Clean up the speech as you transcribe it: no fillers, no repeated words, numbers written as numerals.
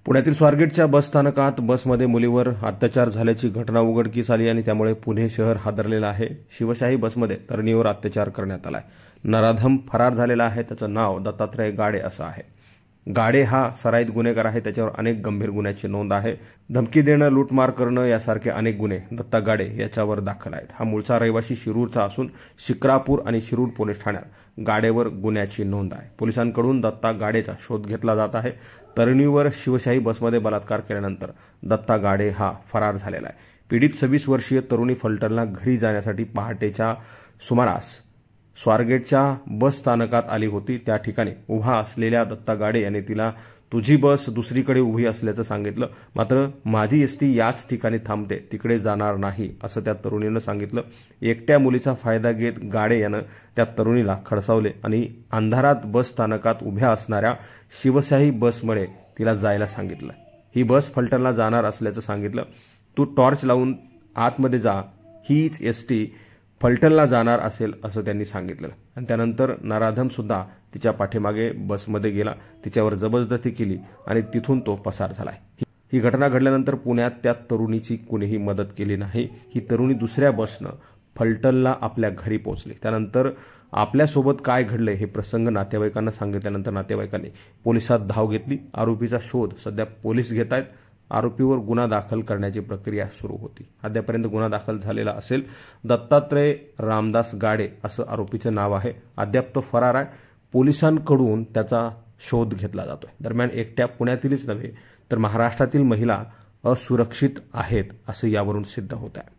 पुण्यातील स्वारगेटच्या बस स्थानकात बसमध्ये मुलीवर अत्याचार झाल्याची घटना उघडकीस आली आणि त्यामुळे पुणे शहर हादरलेलं आहे। शिवशाही बसमध्ये तरुणीवर अत्याचार करण्यात आलाय। नराधम फरार झालेला आहे। त्याचं नाव दत्तात्रय गाडे असं आहे। गाडे हा सराईत गुन्हेगार आहे। त्याच्यावर अनेक गंभीर गुन्ह्याची नोंद आहे। धमकी देणं, लूटमार करणं यासारखे अनेक गुन्हे दत्ता गाडे याच्यावर दाखल आहेत। हा मूळचा रहिवासी शिरूरचा असून शिक्रापूर आणि शिरूर पोलीस ठाण्यात गाडेवर गुन्ह्याची नोंद आहे। पोलिसांकडून दत्ता गाडेचा शोध घेतला जात आहे। तरुणीवर शिवशाही बसमध्ये बलात्कार केल्यानंतर दत्ता गाडे हा फरार झालेला आहे। पीडित 26 वर्षीय तरुणी फलटणला घरी जाण्यासाठी पहाटेच्या सुमारास स्वारगेटच्या बस स्थानकात आली होती। त्या ठिकाणी उभा असलेल्या दत्ता गाडे याने तिला तुझी बस दुसरीकडे उभी असल्याचं सांगितलं। मात्र माझी एसटी याच ठिकाणी थांबते, तिकडे जाणार नाही असं त्या तरुणीनं सांगितलं। एकट्या मुलीचा फायदा घेत गाडे यानं त्या तरुणीला खडसावले आणि अंधारात बस स्थानकात उभ्या असणाऱ्या शिवशाही बसमध्ये तिला जायला सांगितलं। ही बस फलटणला जाणार असल्याचं सांगितलं। तू टॉर्च लावून आतमध्ये जा, हीच एसटी फलटणला जाणार असेल असं त्यांनी सांगितलं। आणि त्यानंतर नराधम सुद्धा तिच्या पाठीमागे बसमध्ये गेला, तिच्यावर जबरदस्ती केली आणि तिथून तो पसार झालाय। ही घटना घडल्यानंतर पुण्यात त्या तरुणीची कुणीही मदत केली नाही। ही तरुणी दुसऱ्या बसनं फलटणला आपल्या घरी पोहोचली। त्यानंतर आपल्यासोबत काय घडलंय हे प्रसंग नातेवाईकांना सांगितल्यानंतर नातेवाईकांनी पोलिसात धाव घेतली। आरोपीचा शोध सध्या पोलीस घेत आहेत। आरोपीवर गुन्हा दाखल करण्याची प्रक्रिया सुरू होती। अद्यापर्यंत गुन्हा दाखल झालेला असेल। दत्तात्रय रामदास गाडे असं आरोपीचं नाव आहे। अद्याप तो फरार आहे। पोलिसांकडून त्याचा शोध घेतला जातोय। दरम्यान एकट्या पुण्यातीलच नव्हे तर महाराष्ट्रातील महिला असुरक्षित आहेत असं यावरून सिद्ध होत आहे।